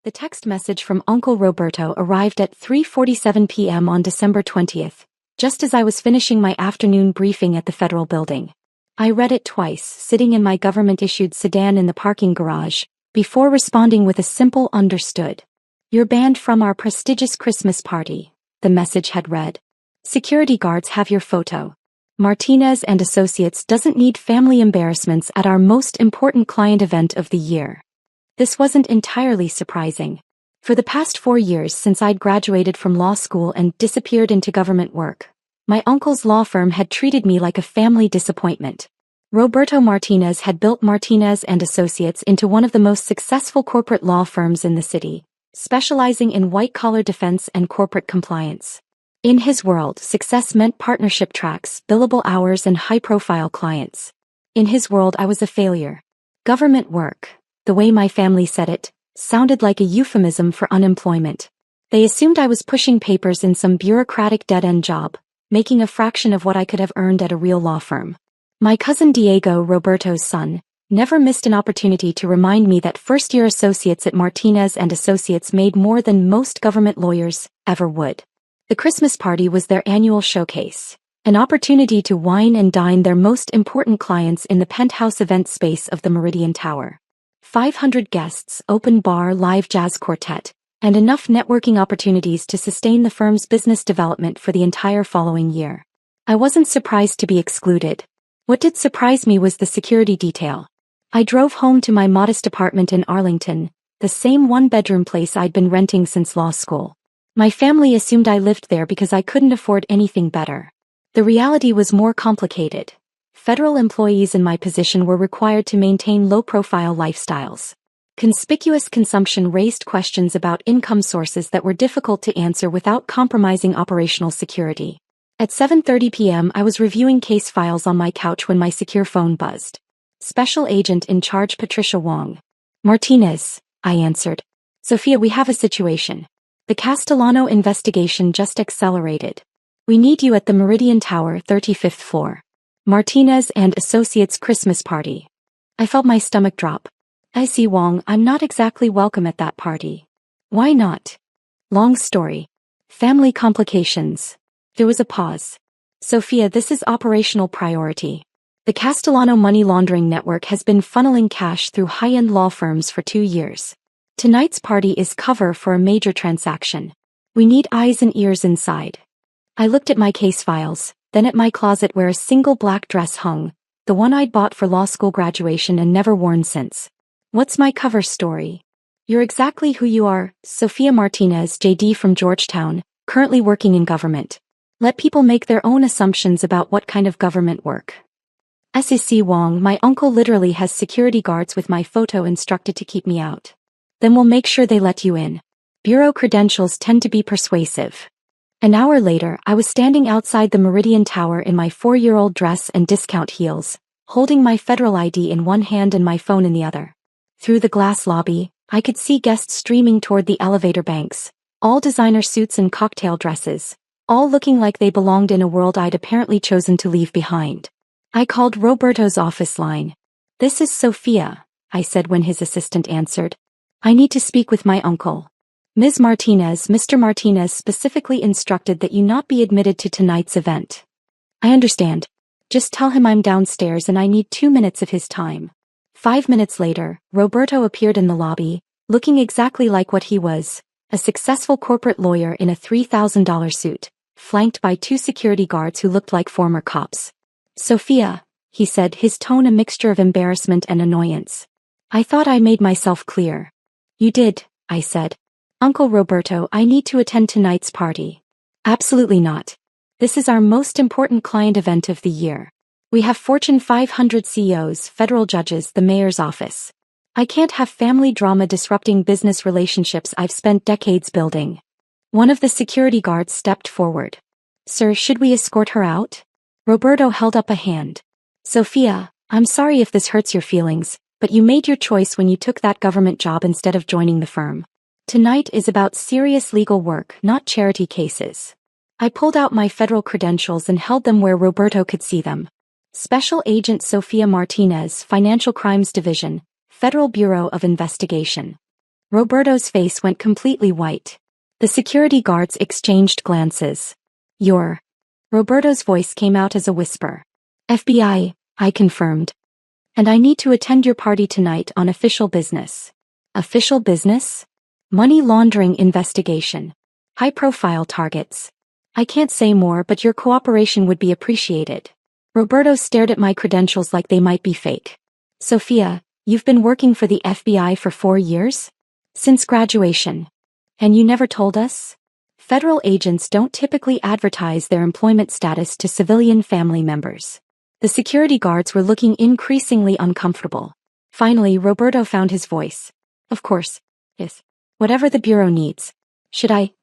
The text message from Uncle Roberto arrived at 3:47 p.m. on December 20th, just as I was finishing my afternoon briefing at the federal building. I read it twice, sitting in my government-issued sedan in the parking garage, before responding with a simple understood. "You're banned from our prestigious Christmas party," the message had read. "Security guards have your photo. Martinez and Associates doesn't need family embarrassments at our most important client event of the year." This wasn't entirely surprising. For the past 4 years since I'd graduated from law school and disappeared into government work, my uncle's law firm had treated me like a family disappointment. Roberto Martinez had built Martinez and Associates into one of the most successful corporate law firms in the city, specializing in white-collar defense and corporate compliance. In his world, success meant partnership tracks, billable hours, and high-profile clients. In his world, I was a failure. Government work, the way my family said it, sounded like a euphemism for unemployment. They assumed I was pushing papers in some bureaucratic dead-end job, making a fraction of what I could have earned at a real law firm. My cousin Diego, Roberto's son, never missed an opportunity to remind me that first-year associates at Martinez and Associates made more than most government lawyers ever would. The Christmas party was their annual showcase, an opportunity to wine and dine their most important clients in the penthouse event space of the Meridian Tower. 500 guests, open bar, live jazz quartet, and enough networking opportunities to sustain the firm's business development for the entire following year. I wasn't surprised to be excluded. What did surprise me was the security detail. I drove home to my modest apartment in Arlington, the same one-bedroom place I'd been renting since law school. My family assumed I lived there because I couldn't afford anything better. The reality was more complicated. Federal employees in my position were required to maintain low-profile lifestyles. Conspicuous consumption raised questions about income sources that were difficult to answer without compromising operational security. At 7:30 p.m. I was reviewing case files on my couch when my secure phone buzzed. Special Agent in Charge Patricia Wong. "Martinez," I answered. "Sophia, we have a situation. The Castellano investigation just accelerated. We need you at the Meridian Tower, 35th floor. Martinez and Associates Christmas party." I felt my stomach drop. "I see, Wong, I'm not exactly welcome at that party." "Why not?" "Long story. Family complications." There was a pause. "Sophia, this is operational priority. The Castellano money laundering network has been funneling cash through high-end law firms for 2 years. Tonight's party is cover for a major transaction. We need eyes and ears inside." I looked at my case files, then at my closet where a single black dress hung, the one I'd bought for law school graduation and never worn since. "What's my cover story?" "You're exactly who you are, Sophia Martinez, JD from Georgetown, currently working in government. Let people make their own assumptions about what kind of government work." "SEC Wong, my uncle literally has security guards with my photo instructed to keep me out." "Then we'll make sure they let you in. Bureau credentials tend to be persuasive." An hour later, I was standing outside the Meridian Tower in my 4-year-old dress and discount heels, holding my federal ID in one hand and my phone in the other. Through the glass lobby, I could see guests streaming toward the elevator banks, all designer suits and cocktail dresses, all looking like they belonged in a world I'd apparently chosen to leave behind. I called Roberto's office line. "This is Sophia," I said when his assistant answered. "I need to speak with my uncle. Ms. Martinez, Mr. Martinez specifically instructed that you not be admitted to tonight's event." "I understand. Just tell him I'm downstairs and I need 2 minutes of his time." 5 minutes later, Roberto appeared in the lobby, looking exactly like what he was, a successful corporate lawyer in a $3,000 suit, flanked by 2 security guards who looked like former cops. "Sophia," he said, his tone a mixture of embarrassment and annoyance. "I thought I made myself clear." "You did," I said. "Uncle Roberto, I need to attend tonight's party." "Absolutely not. This is our most important client event of the year. We have Fortune 500 CEOs, federal judges, the mayor's office. I can't have family drama disrupting business relationships I've spent decades building." One of the security guards stepped forward. "Sir, should we escort her out?" Roberto held up a hand. "Sophia, I'm sorry if this hurts your feelings, but you made your choice when you took that government job instead of joining the firm. Tonight is about serious legal work, not charity cases." I pulled out my federal credentials and held them where Roberto could see them. "Special Agent Sophia Martinez, Financial Crimes Division, Federal Bureau of Investigation." Roberto's face went completely white. The security guards exchanged glances. "You're..." Roberto's voice came out as a whisper. "FBI," I confirmed. "And I need to attend your party tonight on official business." "Official business?" "Money laundering investigation. High-profile targets." "I can't say more, but your cooperation would be appreciated." Roberto stared at my credentials like they might be fake. "Sophia, you've been working for the FBI for 4 years? Since graduation. And you never told us?" Federal agents don't typically advertise their employment status to civilian family members. The security guards were looking increasingly uncomfortable. Finally, Roberto found his voice. "Of course. Yes. Whatever the Bureau needs. Should I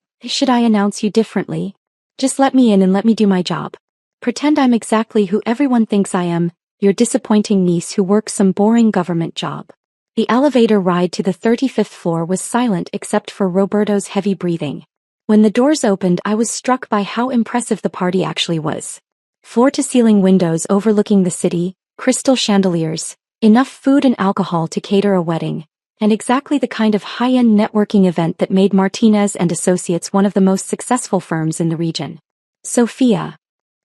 announce you differently? Just let me in and let me do my job. Pretend I'm exactly who everyone thinks I am, your disappointing niece who works some boring government job." The elevator ride to the 35th floor was silent except for Roberto's heavy breathing. When the doors opened, I was struck by how impressive the party actually was. Floor-to-ceiling windows overlooking the city, crystal chandeliers, enough food and alcohol to cater a wedding, and exactly the kind of high-end networking event that made Martinez and Associates one of the most successful firms in the region. "Sophia."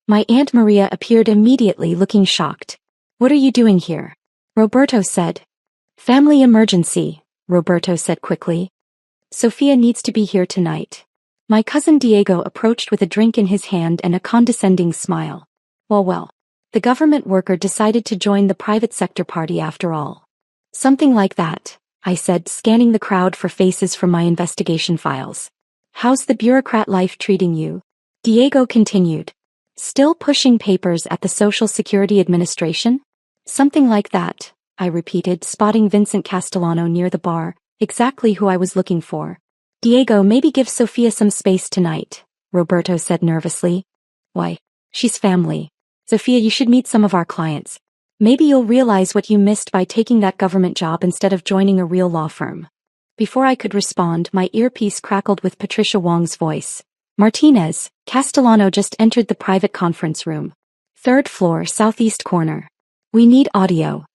My Aunt Maria appeared immediately, looking shocked. "What are you doing here?" Roberto said. "Family emergency," Roberto said quickly. "Sophia needs to be here tonight." My cousin Diego approached with a drink in his hand and a condescending smile. Well, the government worker decided to join the private sector party after all. "Something like that," I said, scanning the crowd for faces from my investigation files. "How's the bureaucrat life treating you?" Diego continued. "Still pushing papers at the Social Security Administration?" "Something like that," I repeated, spotting Vincent Castellano near the bar, exactly who I was looking for. "Diego, maybe give Sophia some space tonight," Roberto said nervously. "Why? She's family. Sophia, you should meet some of our clients. Maybe you'll realize what you missed by taking that government job instead of joining a real law firm." Before I could respond, my earpiece crackled with Patricia Wong's voice. "Martinez, Castellano just entered the private conference room. 3rd floor, southeast corner. We need audio."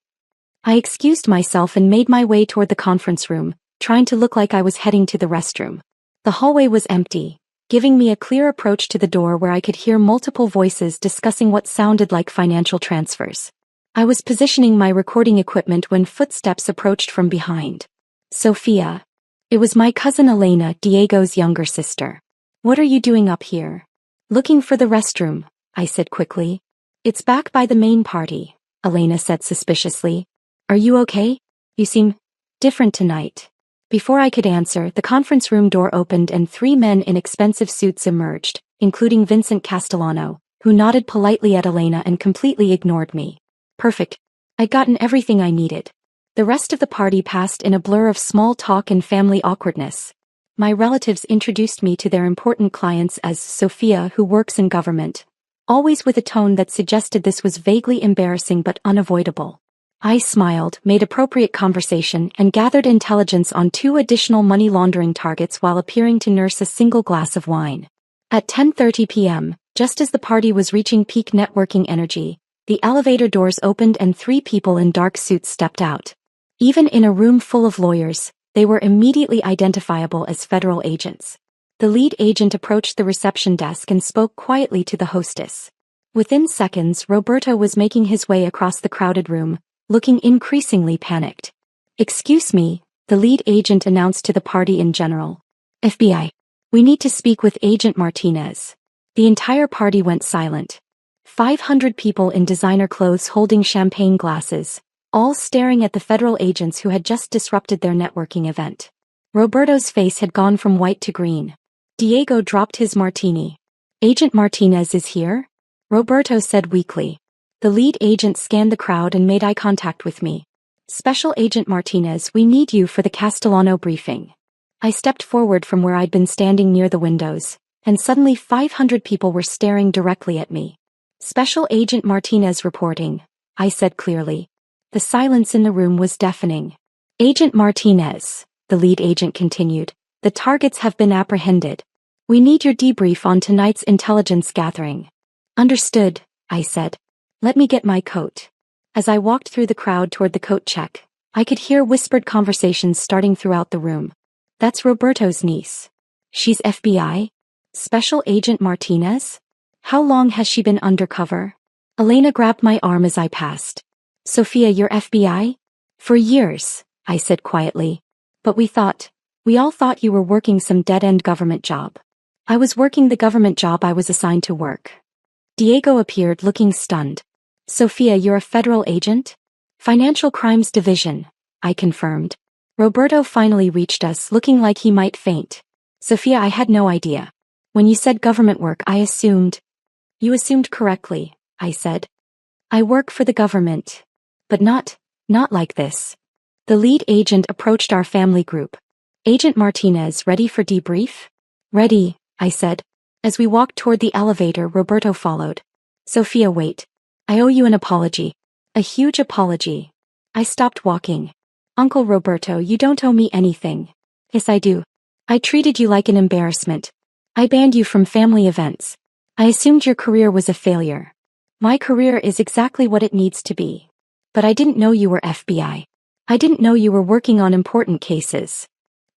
I excused myself and made my way toward the conference room, trying to look like I was heading to the restroom. The hallway was empty, giving me a clear approach to the door where I could hear multiple voices discussing what sounded like financial transfers. I was positioning my recording equipment when footsteps approached from behind. "Sophia." It was my cousin Elena, Diego's younger sister. "What are you doing up here?" "Looking for the restroom," I said quickly. "It's back by the main party," Elena said suspiciously. "Are you okay? You seem different tonight." Before I could answer, the conference room door opened and 3 men in expensive suits emerged, including Vincent Castellano, who nodded politely at Elena and completely ignored me. Perfect. I'd gotten everything I needed. The rest of the party passed in a blur of small talk and family awkwardness. My relatives introduced me to their important clients as Sophia, who works in government, always with a tone that suggested this was vaguely embarrassing but unavoidable. I smiled, made appropriate conversation, and gathered intelligence on 2 additional money laundering targets while appearing to nurse a single glass of wine. At 10:30 p.m., just as the party was reaching peak networking energy, the elevator doors opened and 3 people in dark suits stepped out. Even in a room full of lawyers, they were immediately identifiable as federal agents. The lead agent approached the reception desk and spoke quietly to the hostess. Within seconds, Roberto was making his way across the crowded room, looking increasingly panicked. "Excuse me," the lead agent announced to the party in general. "FBI. We need to speak with Agent Martinez." The entire party went silent. 500 people in designer clothes holding champagne glasses, all staring at the federal agents who had just disrupted their networking event. Roberto's face had gone from white to green. Diego dropped his martini. "Agent Martinez is here?" Roberto said weakly. The lead agent scanned the crowd and made eye contact with me. "Special Agent Martinez, we need you for the Castellano briefing." I stepped forward from where I'd been standing near the windows, and suddenly 500 people were staring directly at me. "Special Agent Martinez reporting," I said clearly. The silence in the room was deafening. "Agent Martinez," the lead agent continued, "the targets have been apprehended. We need your debrief on tonight's intelligence gathering." "Understood," I said. "Let me get my coat." As I walked through the crowd toward the coat check, I could hear whispered conversations starting throughout the room. That's Roberto's niece. She's FBI? Special Agent Martinez? How long has she been undercover? Elena grabbed my arm as I passed. Sophia, you're FBI? For years, I said quietly. But we all thought you were working some dead-end government job. I was working the government job I was assigned to work. Diego appeared looking stunned. Sophia, you're a federal agent? Financial Crimes Division, I confirmed. Roberto finally reached us looking like he might faint. Sophia, I had no idea. When you said government work, I assumed. You assumed correctly, I said. I work for the government. But not like this. The lead agent approached our family group. Agent Martinez, ready for debrief? Ready, I said. As we walked toward the elevator, Roberto followed. Sophia, wait. I owe you an apology. A huge apology. I stopped walking. Uncle Roberto, you don't owe me anything. Yes, I do. I treated you like an embarrassment. I banned you from family events. I assumed your career was a failure. My career is exactly what it needs to be. But I didn't know you were FBI. I didn't know you were working on important cases.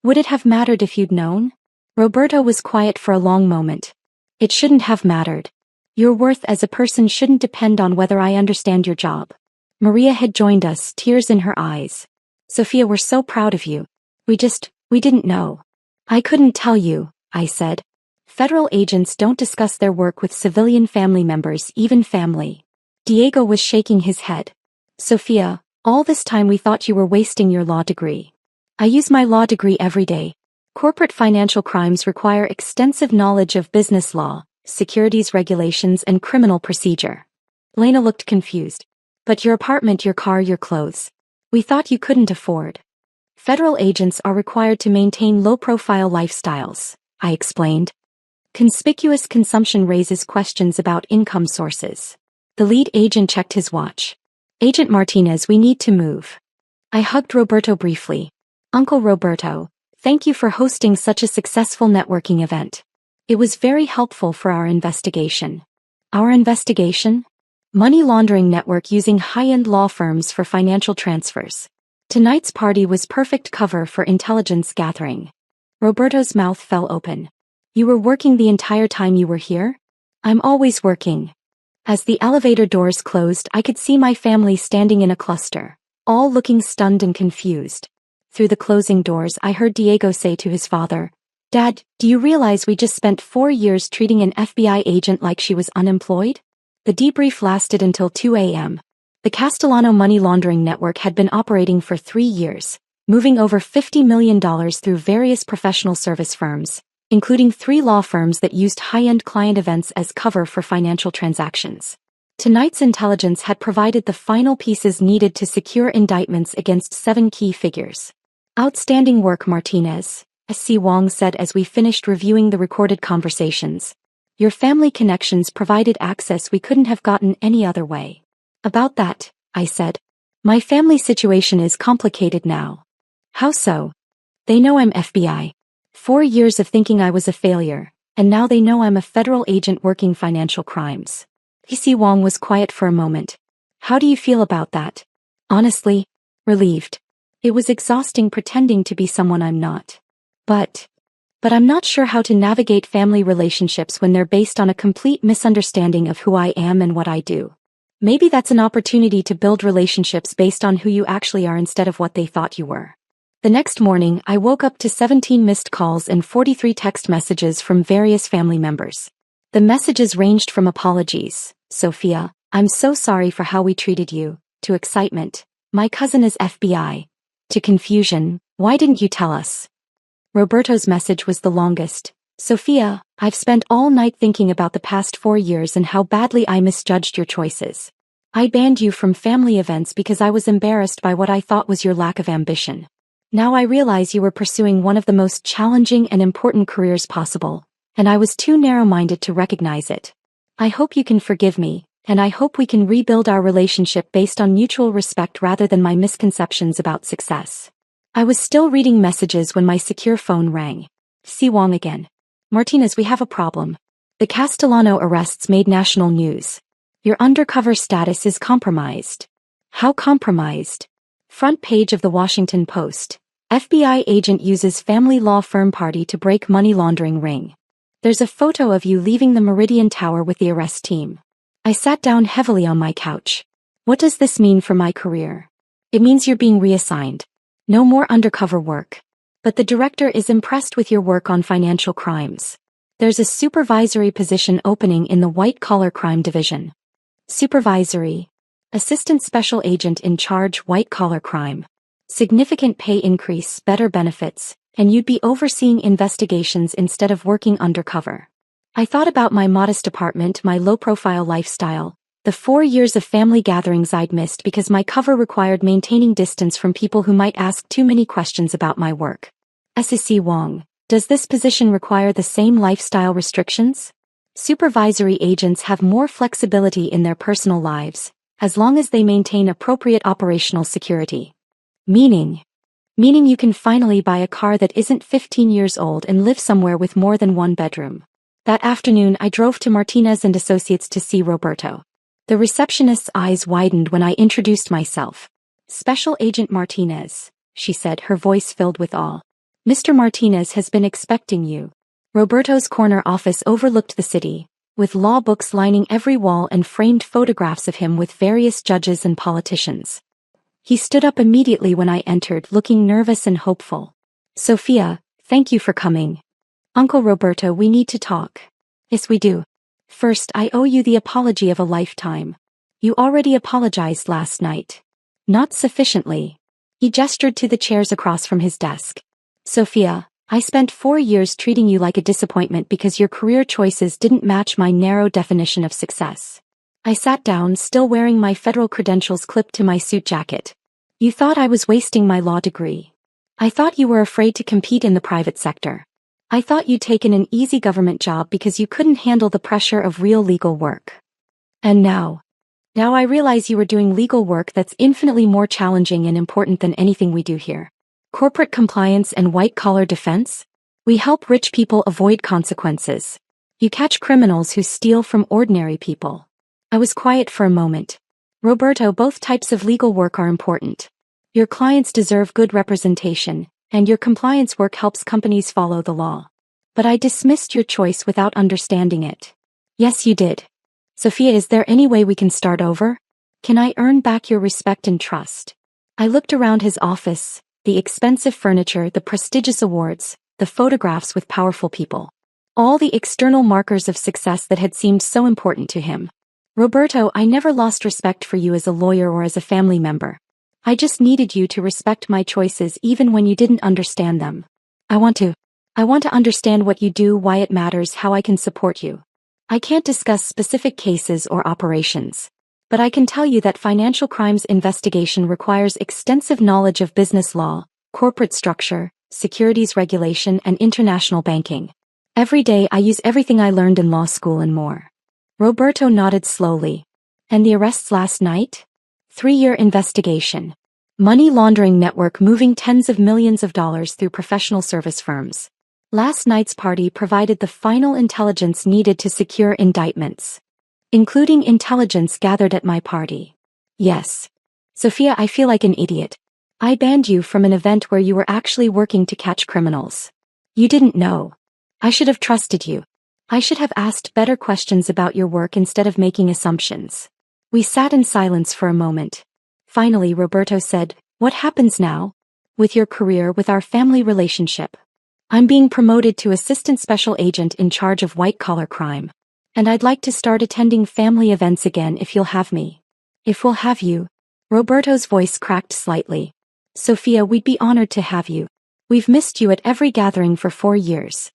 Would it have mattered if you'd known? Roberto was quiet for a long moment. It shouldn't have mattered. Your worth as a person shouldn't depend on whether I understand your job. Maria had joined us, tears in her eyes. Sophia, we're so proud of you. We didn't know. I couldn't tell you, I said. Federal agents don't discuss their work with civilian family members, even family. Diego was shaking his head. Sophia, all this time we thought you were wasting your law degree. I use my law degree every day. Corporate financial crimes require extensive knowledge of business law, securities regulations, and criminal procedure. Lena looked confused. But your apartment, your car, your clothes. We thought you couldn't afford. Federal agents are required to maintain low-profile lifestyles, I explained. Conspicuous consumption raises questions about income sources. The lead agent checked his watch. Agent Martinez, we need to move. I hugged Roberto briefly. Uncle Roberto, thank you for hosting such a successful networking event. It was very helpful for our investigation. Our investigation? Money laundering network using high-end law firms for financial transfers. Tonight's party was perfect cover for intelligence gathering. Roberto's mouth fell open. You were working the entire time you were here? I'm always working. As the elevator doors closed, I could see my family standing in a cluster, all looking stunned and confused. Through the closing doors, I heard Diego say to his father, Dad, do you realize we just spent 4 years treating an FBI agent like she was unemployed? The debrief lasted until 2 a.m. The Castellano money laundering network had been operating for 3 years, moving over $50 million through various professional service firms, including 3 law firms that used high-end client events as cover for financial transactions. Tonight's intelligence had provided the final pieces needed to secure indictments against 7 key figures. Outstanding work, Martinez, S.C. Wong said as we finished reviewing the recorded conversations. Your family connections provided access we couldn't have gotten any other way. About that, I said. My family situation is complicated now. How so? They know I'm FBI. 4 years of thinking I was a failure, and now they know I'm a federal agent working financial crimes. S.C. Wong was quiet for a moment. How do you feel about that? Honestly, relieved. It was exhausting pretending to be someone I'm not. But I'm not sure how to navigate family relationships when they're based on a complete misunderstanding of who I am and what I do. Maybe that's an opportunity to build relationships based on who you actually are instead of what they thought you were. The next morning, I woke up to 17 missed calls and 43 text messages from various family members. The messages ranged from apologies, Sophia, I'm so sorry for how we treated you, to excitement, my cousin is FBI, to confusion, why didn't you tell us? Roberto's message was the longest. Sophia, I've spent all night thinking about the past 4 years and how badly I misjudged your choices. I banned you from family events because I was embarrassed by what I thought was your lack of ambition. Now I realize you were pursuing one of the most challenging and important careers possible, and I was too narrow-minded to recognize it. I hope you can forgive me, and I hope we can rebuild our relationship based on mutual respect rather than my misconceptions about success. I was still reading messages when my secure phone rang. Si Wong again. Martinez, we have a problem. The Castellano arrests made national news. Your undercover status is compromised. How compromised? Front page of the Washington Post. FBI agent uses family law firm party to break money laundering ring. There's a photo of you leaving the Meridian Tower with the arrest team. I sat down heavily on my couch. What does this mean for my career? It means you're being reassigned. No more undercover work. But the director is impressed with your work on financial crimes. There's a supervisory position opening in the white-collar crime division. Supervisory. Assistant Special Agent in charge white-collar crime. Significant pay increase, better benefits, and you'd be overseeing investigations instead of working undercover. I thought about my modest apartment, my low-profile lifestyle, the 4 years of family gatherings I'd missed because my cover required maintaining distance from people who might ask too many questions about my work. SEC Wong, does this position require the same lifestyle restrictions? Supervisory agents have more flexibility in their personal lives, as long as they maintain appropriate operational security. Meaning you can finally buy a car that isn't 15 years old and live somewhere with more than one bedroom. That afternoon I drove to Martinez and Associates to see Roberto. The receptionist's eyes widened when I introduced myself. Special Agent Martinez, she said, her voice filled with awe. Mr. Martinez has been expecting you. Roberto's corner office overlooked the city, with law books lining every wall and framed photographs of him with various judges and politicians. He stood up immediately when I entered, looking nervous and hopeful. Sophia, thank you for coming. Uncle Roberto, we need to talk. Yes, we do. First, I owe you the apology of a lifetime. You already apologized last night. Not sufficiently. He gestured to the chairs across from his desk. Sophia, I spent 4 years treating you like a disappointment because your career choices didn't match my narrow definition of success. I sat down, still wearing my federal credentials clipped to my suit jacket. You thought I was wasting my law degree. I thought you were afraid to compete in the private sector. I thought you'd taken an easy government job because you couldn't handle the pressure of real legal work. And now I realize you were doing legal work that's infinitely more challenging and important than anything we do here. Corporate compliance and white-collar defense? We help rich people avoid consequences. You catch criminals who steal from ordinary people. I was quiet for a moment. Roberto, both types of legal work are important. Your clients deserve good representation, and your compliance work helps companies follow the law. But I dismissed your choice without understanding it. Yes, you did. Sophia, is there any way we can start over? Can I earn back your respect and trust? I looked around his office, the expensive furniture, the prestigious awards, the photographs with powerful people. All the external markers of success that had seemed so important to him. Roberto, I never lost respect for you as a lawyer or as a family member. I just needed you to respect my choices even when you didn't understand them. I want to understand what you do, why it matters, how I can support you. I can't discuss specific cases or operations. But I can tell you that financial crimes investigation requires extensive knowledge of business law, corporate structure, securities regulation, and international banking. Every day I use everything I learned in law school and more. Roberto nodded slowly. And the arrests last night? 3-year investigation. Money laundering network moving tens of millions of dollars through professional service firms. Last night's party provided the final intelligence needed to secure indictments. Including intelligence gathered at my party. Yes. Sophia, I feel like an idiot. I banned you from an event where you were actually working to catch criminals. You didn't know. I should have trusted you. I should have asked better questions about your work instead of making assumptions. We sat in silence for a moment. Finally, Roberto said, "What happens now? With your career, with our family relationship? I'm being promoted to Assistant Special Agent in charge of white-collar crime. And I'd like to start attending family events again if you'll have me." "If we'll have you." Roberto's voice cracked slightly. "Sophia, we'd be honored to have you. We've missed you at every gathering for 4 years.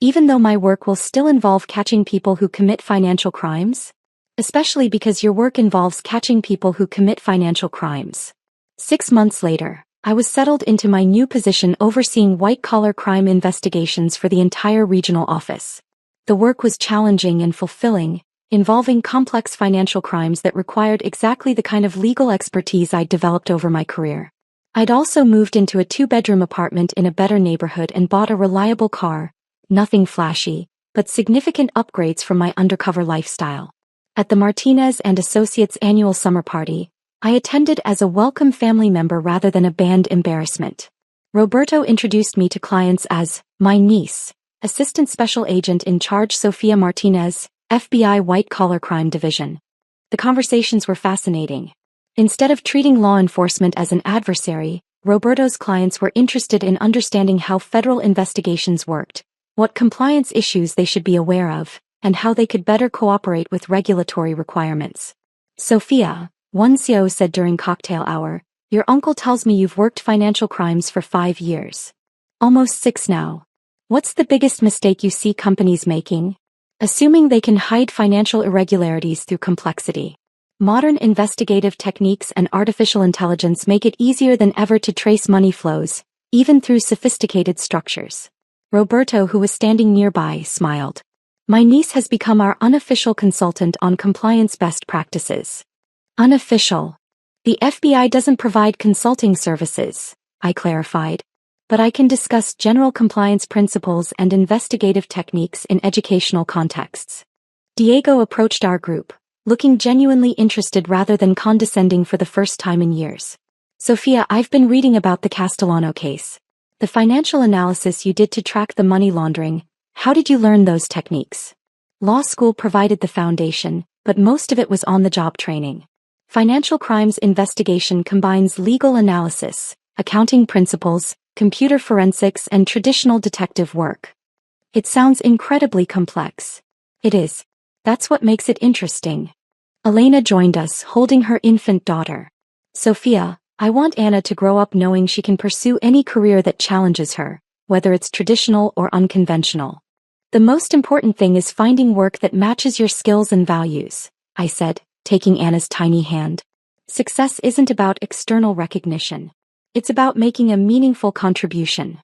Even though my work will still involve catching people who commit financial crimes? Especially because your work involves catching people who commit financial crimes." 6 months later, I was settled into my new position overseeing white-collar crime investigations for the entire regional office. The work was challenging and fulfilling, involving complex financial crimes that required exactly the kind of legal expertise I'd developed over my career. I'd also moved into a 2-bedroom apartment in a better neighborhood and bought a reliable car, nothing flashy, but significant upgrades from my undercover lifestyle. At the Martinez and Associates annual summer party, I attended as a welcome family member rather than a banned embarrassment. Roberto introduced me to clients as my niece, Assistant Special Agent in Charge Sofia Martinez, FBI White Collar Crime Division. The conversations were fascinating. Instead of treating law enforcement as an adversary, Roberto's clients were interested in understanding how federal investigations worked, what compliance issues they should be aware of, and how they could better cooperate with regulatory requirements. Sophia, one CO said during cocktail hour, your uncle tells me you've worked financial crimes for 5 years. Almost 6 now. What's the biggest mistake you see companies making? Assuming they can hide financial irregularities through complexity. Modern investigative techniques and artificial intelligence make it easier than ever to trace money flows, even through sophisticated structures. Roberto, who was standing nearby, smiled. My niece has become our unofficial consultant on compliance best practices. Unofficial. The FBI doesn't provide consulting services, I clarified. But I can discuss general compliance principles and investigative techniques in educational contexts. Diego approached our group, looking genuinely interested rather than condescending for the first time in years. Sophia, I've been reading about the Castellano case. The financial analysis you did to track the money laundering, how did you learn those techniques? Law school provided the foundation, but most of it was on-the-job training. Financial crimes investigation combines legal analysis, accounting principles, computer forensics, and traditional detective work. It sounds incredibly complex. It is. That's what makes it interesting. Elena joined us, holding her infant daughter. Sophia, I want Anna to grow up knowing she can pursue any career that challenges her, whether it's traditional or unconventional. The most important thing is finding work that matches your skills and values, I said, taking Anna's tiny hand. Success isn't about external recognition. It's about making a meaningful contribution.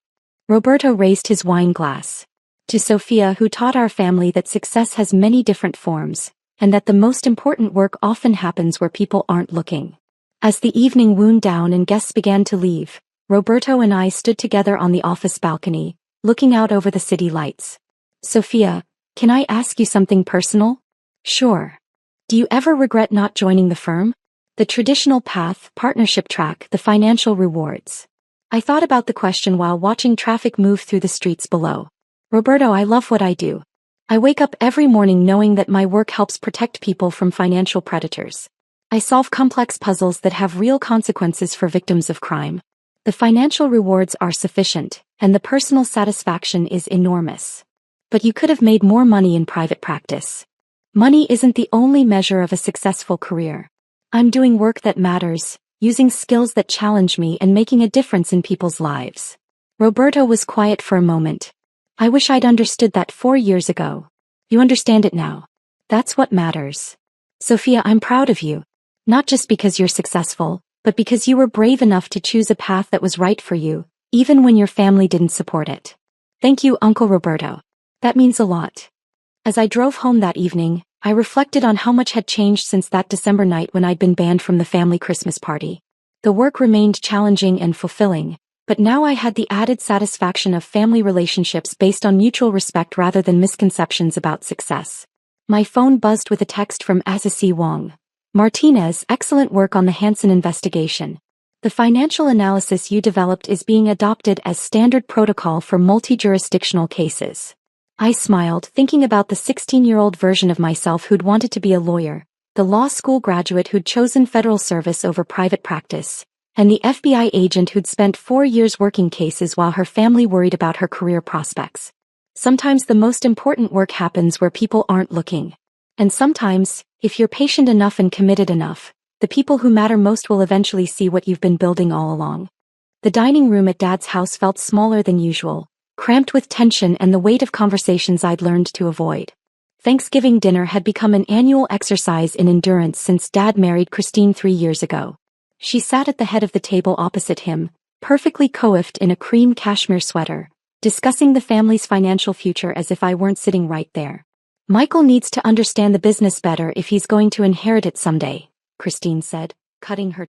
Roberto raised his wine glass. To Sophia, who taught our family that success has many different forms, and that the most important work often happens where people aren't looking. As the evening wound down and guests began to leave, Roberto and I stood together on the office balcony, looking out over the city lights. Sophia, can I ask you something personal? Sure. Do you ever regret not joining the firm? The traditional path, partnership track, the financial rewards. I thought about the question while watching traffic move through the streets below. Roberto, I love what I do. I wake up every morning knowing that my work helps protect people from financial predators. I solve complex puzzles that have real consequences for victims of crime. The financial rewards are sufficient, and the personal satisfaction is enormous. But you could have made more money in private practice. Money isn't the only measure of a successful career. I'm doing work that matters, using skills that challenge me and making a difference in people's lives. Roberto was quiet for a moment. I wish I'd understood that 4 years ago. You understand it now. That's what matters. Sophia, I'm proud of you. Not just because you're successful, but because you were brave enough to choose a path that was right for you, even when your family didn't support it. Thank you, Uncle Roberto. That means a lot. As I drove home that evening, I reflected on how much had changed since that December night when I'd been banned from the family Christmas party. The work remained challenging and fulfilling, but now I had the added satisfaction of family relationships based on mutual respect rather than misconceptions about success. My phone buzzed with a text from Azasi Wong. Martinez, excellent work on the Hansen investigation. The financial analysis you developed is being adopted as standard protocol for multi-jurisdictional cases. I smiled, thinking about the 16-year-old version of myself who'd wanted to be a lawyer, the law school graduate who'd chosen federal service over private practice, and the FBI agent who'd spent 4 years working cases while her family worried about her career prospects. Sometimes the most important work happens where people aren't looking. And sometimes, if you're patient enough and committed enough, the people who matter most will eventually see what you've been building all along. The dining room at Dad's house felt smaller than usual, cramped with tension and the weight of conversations I'd learned to avoid. Thanksgiving dinner had become an annual exercise in endurance since Dad married Christine 3 years ago. She sat at the head of the table opposite him, perfectly coiffed in a cream cashmere sweater, discussing the family's financial future as if I weren't sitting right there. Michael needs to understand the business better if he's going to inherit it someday, Christine said, cutting her